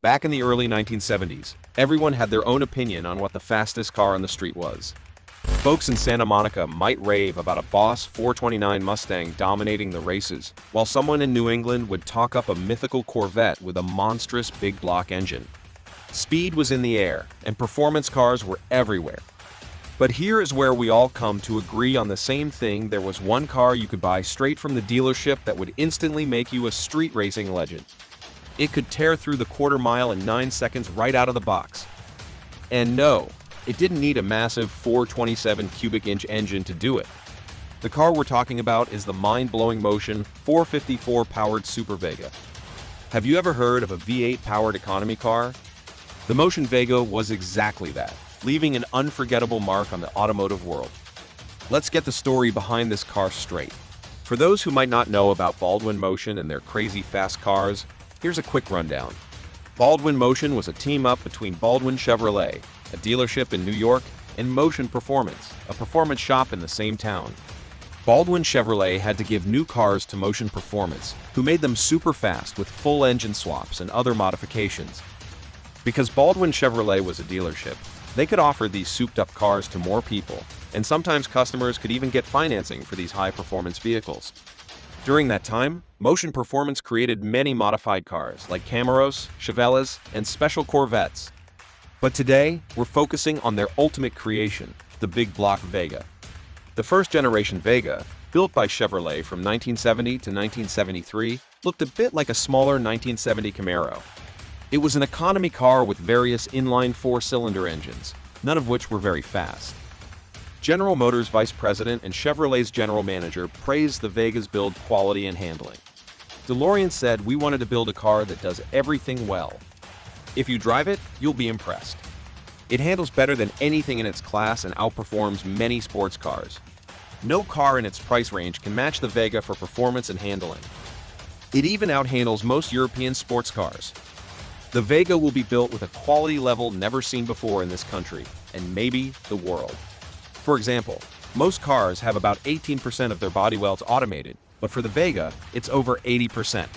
Back in the early 1970s, everyone had their own opinion on what the fastest car on the street was. Folks in Santa Monica might rave about a Boss 429 Mustang dominating the races, while someone in New England would talk up a mythical Corvette with a monstrous big block engine. Speed was in the air, and performance cars were everywhere. But here is where we all come to agree on the same thing. There was one car you could buy straight from the dealership that would instantly make you a street racing legend. It could tear through the quarter mile in 9 seconds right out of the box. And no, it didn't need a massive 427 cubic inch engine to do it. The car we're talking about is the mind-blowing Motion 454 powered Super Vega. Have you ever heard of a V8 powered economy car? The Motion Vega was exactly that, leaving an unforgettable mark on the automotive world. Let's get the story behind this car straight. For those who might not know about Baldwin Motion and their crazy fast cars, here's a quick rundown. Baldwin Motion was a team-up between Baldwin Chevrolet, a dealership in New York, and Motion Performance, a performance shop in the same town. Baldwin Chevrolet had to give new cars to Motion Performance, who made them super fast with full engine swaps and other modifications. Because Baldwin Chevrolet was a dealership, they could offer these souped-up cars to more people, and sometimes customers could even get financing for these high-performance vehicles. During that time, Motion Performance created many modified cars like Camaros, Chevrolets, and special Corvettes. But today, we're focusing on their ultimate creation, the big block Vega. The first-generation Vega, built by Chevrolet from 1970 to 1973, looked a bit like a smaller 1970 Camaro. It was an economy car with various inline four-cylinder engines, none of which were very fast. General Motors vice president and Chevrolet's general manager praised the Vega's build quality and handling. DeLorean said, "We wanted to build a car that does everything well. If you drive it, you'll be impressed. It handles better than anything in its class and outperforms many sports cars. No car in its price range can match the Vega for performance and handling. It even outhandles most European sports cars. The Vega will be built with a quality level never seen before in this country, and maybe the world." For example, most cars have about 18% of their body welds automated, but for the Vega, it's over 80%.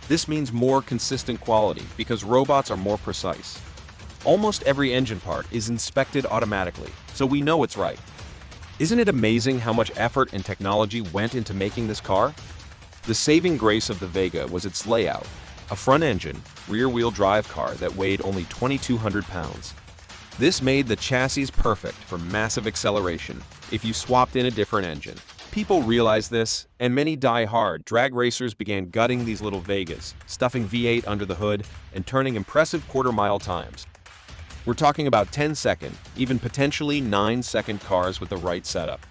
This means more consistent quality because robots are more precise. Almost every engine part is inspected automatically, so we know it's right. Isn't it amazing how much effort and technology went into making this car? The saving grace of the Vega was its layout, a front-engine, rear-wheel drive car that weighed only 2,200 pounds. This made the chassis perfect for massive acceleration if you swapped in a different engine. People realized this, and many die-hard drag racers began gutting these little Vegas, stuffing V8 under the hood, and turning impressive quarter-mile times. We're talking about 10-second, even potentially 9-second cars with the right setup.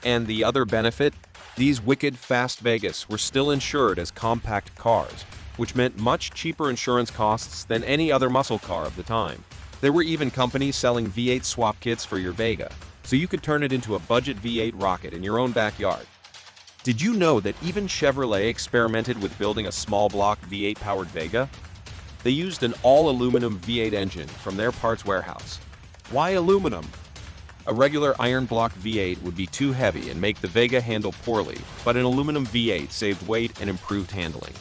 And the other benefit? These wicked fast Vegas were still insured as compact cars, which meant much cheaper insurance costs than any other muscle car of the time. There were even companies selling V8 swap kits for your Vega, so you could turn it into a budget V8 rocket in your own backyard. Did you know that even Chevrolet experimented with building a small block V8 powered Vega? They used an all-aluminum V8 engine from their parts warehouse. Why aluminum? A regular iron block V8 would be too heavy and make the Vega handle poorly, but an aluminum V8 saved weight and improved handling.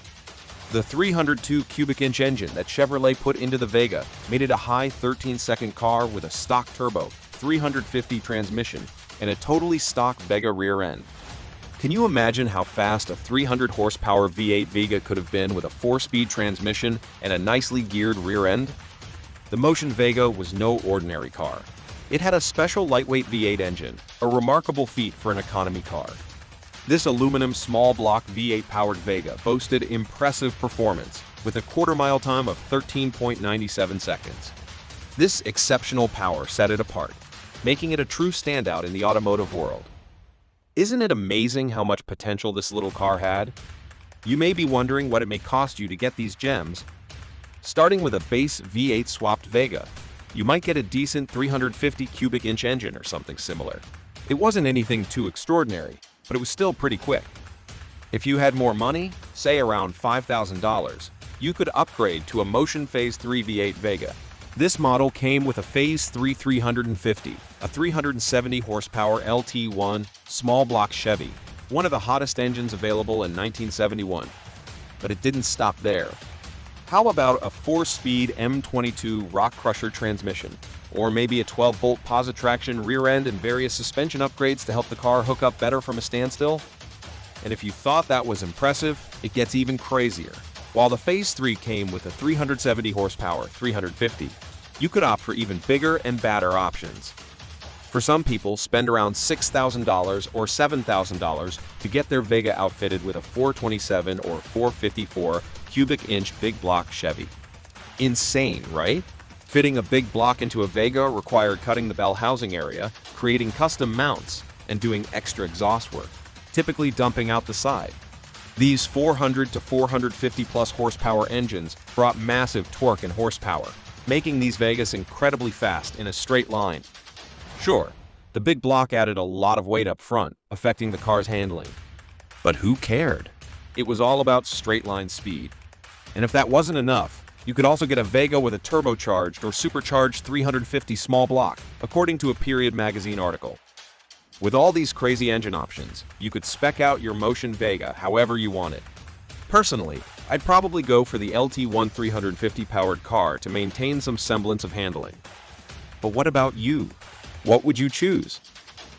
The 302 cubic inch engine that Chevrolet put into the Vega made it a high 13-second car with a stock turbo, 350 transmission, and a totally stock Vega rear end. Can you imagine how fast a 300 horsepower V8 Vega could have been with a 4-speed transmission and a nicely geared rear end? The Motion Vega was no ordinary car. It had a special lightweight V8 engine, a remarkable feat for an economy car. This aluminum small block V8 powered Vega boasted impressive performance with a quarter-mile time of 13.97 seconds. This exceptional power set it apart, making it a true standout in the automotive world. Isn't it amazing how much potential this little car had? You may be wondering what it may cost you to get these gems. Starting with a base V8 swapped Vega, you might get a decent 350 cubic inch engine or something similar. It wasn't anything too extraordinary, but it was still pretty quick. If you had more money, say around $5,000, you could upgrade to a Motion Phase 3 V8 Vega. This model came with a Phase 3 350, a 370 horsepower LT1 small block Chevy, one of the hottest engines available in 1971. But it didn't stop there. How about a 4-speed M22 rock crusher transmission? Or maybe a 12-bolt positive traction rear end and various suspension upgrades to help the car hook up better from a standstill? And if you thought that was impressive, it gets even crazier. While the Phase 3 came with a 370 horsepower 350, you could opt for even bigger and badder options. For some people, spend around $6,000 or $7,000 to get their Vega outfitted with a 427 or 454 cubic inch big block Chevy. Insane, right? Fitting a big block into a Vega required cutting the bell housing area, creating custom mounts, and doing extra exhaust work, typically dumping out the side. These 400 to 450 plus horsepower engines brought massive torque and horsepower, making these Vegas incredibly fast in a straight line. Sure, the big block added a lot of weight up front, affecting the car's handling. But who cared? It was all about straight line speed. And if that wasn't enough, you could also get a Vega with a turbocharged or supercharged 350 small block, according to a Period magazine article. With all these crazy engine options, you could spec out your Motion Vega however you want it. Personally, I'd probably go for the LT1 350 powered car to maintain some semblance of handling. But what about you? What would you choose?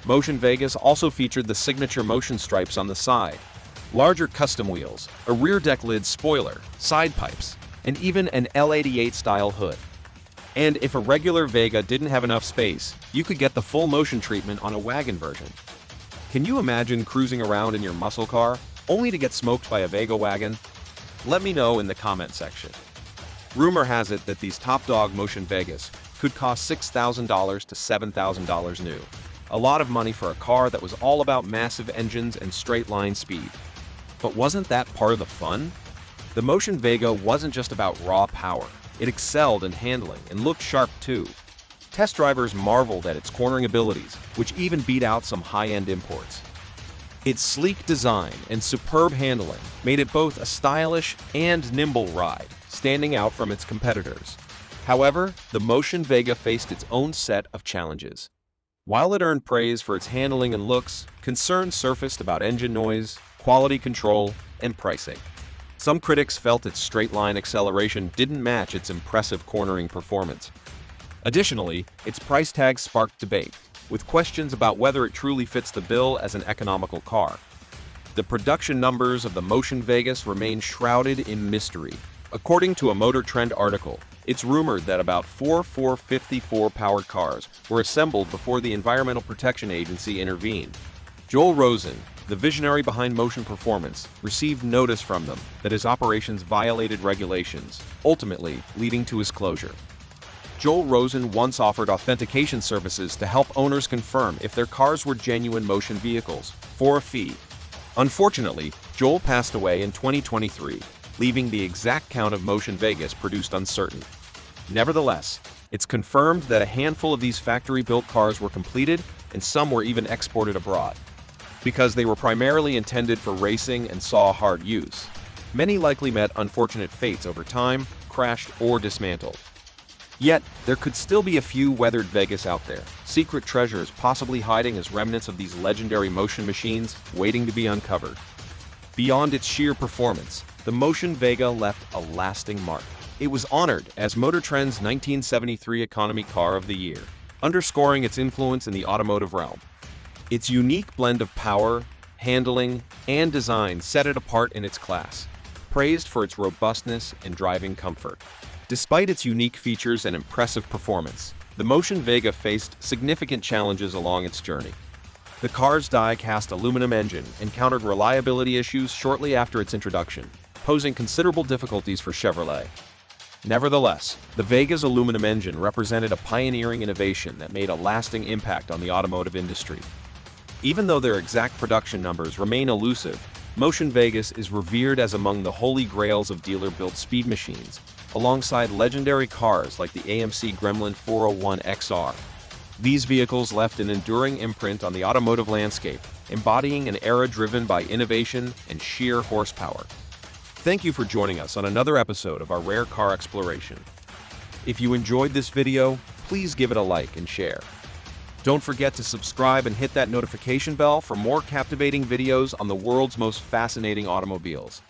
Motion Vegas also featured the signature motion stripes on the side, larger custom wheels, a rear deck lid spoiler, side pipes, and even an L88 style hood. And if a regular Vega didn't have enough space, you could get the full motion treatment on a wagon version. Can you imagine cruising around in your muscle car, only to get smoked by a Vega wagon? Let me know in the comment section. Rumor has it that these top dog Motion Vegas could cost $6,000 to $7,000 new. A lot of money for a car that was all about massive engines and straight line speed. But wasn't that part of the fun? The Motion Vega wasn't just about raw power. It excelled in handling and looked sharp too. Test drivers marveled at its cornering abilities, which even beat out some high-end imports. Its sleek design and superb handling made it both a stylish and nimble ride, standing out from its competitors. However, the Motion Vega faced its own set of challenges. While it earned praise for its handling and looks, concerns surfaced about engine noise, quality control, and pricing. Some critics felt its straight-line acceleration didn't match its impressive cornering performance. Additionally, its price tag sparked debate, with questions about whether it truly fits the bill as an economical car. The production numbers of the Motion Vegas remain shrouded in mystery. According to a Motor Trend article, it's rumored that about 4 454 powered cars were assembled before the Environmental Protection Agency intervened. Joel Rosen, the visionary behind Motion Performance, received notice from them that his operations violated regulations, ultimately leading to his closure. Joel Rosen once offered authentication services to help owners confirm if their cars were genuine Motion vehicles, for a fee. Unfortunately, Joel passed away in 2023, leaving the exact count of Motion Vegas produced uncertain. Nevertheless, it's confirmed that a handful of these factory-built cars were completed, and some were even exported abroad. Because they were primarily intended for racing and saw hard use, many likely met unfortunate fates over time, crashed, or dismantled. Yet, there could still be a few weathered Vegas out there, secret treasures possibly hiding as remnants of these legendary Motion machines waiting to be uncovered. Beyond its sheer performance, the Motion Vega left a lasting mark. It was honored as Motor Trend's 1973 Economy Car of the Year, underscoring its influence in the automotive realm. Its unique blend of power, handling, and design set it apart in its class, praised for its robustness and driving comfort. Despite its unique features and impressive performance, the Motion Vega faced significant challenges along its journey. The car's die-cast aluminum engine encountered reliability issues shortly after its introduction, posing considerable difficulties for Chevrolet. Nevertheless, the Vega's aluminum engine represented a pioneering innovation that made a lasting impact on the automotive industry. Even though their exact production numbers remain elusive, Motion Vegas is revered as among the holy grails of dealer-built speed machines, alongside legendary cars like the AMC Gremlin 401 XR. These vehicles left an enduring imprint on the automotive landscape, embodying an era driven by innovation and sheer horsepower. Thank you for joining us on another episode of our Rare Car Exploration. If you enjoyed this video, please give it a like and share. Don't forget to subscribe and hit that notification bell for more captivating videos on the world's most fascinating automobiles.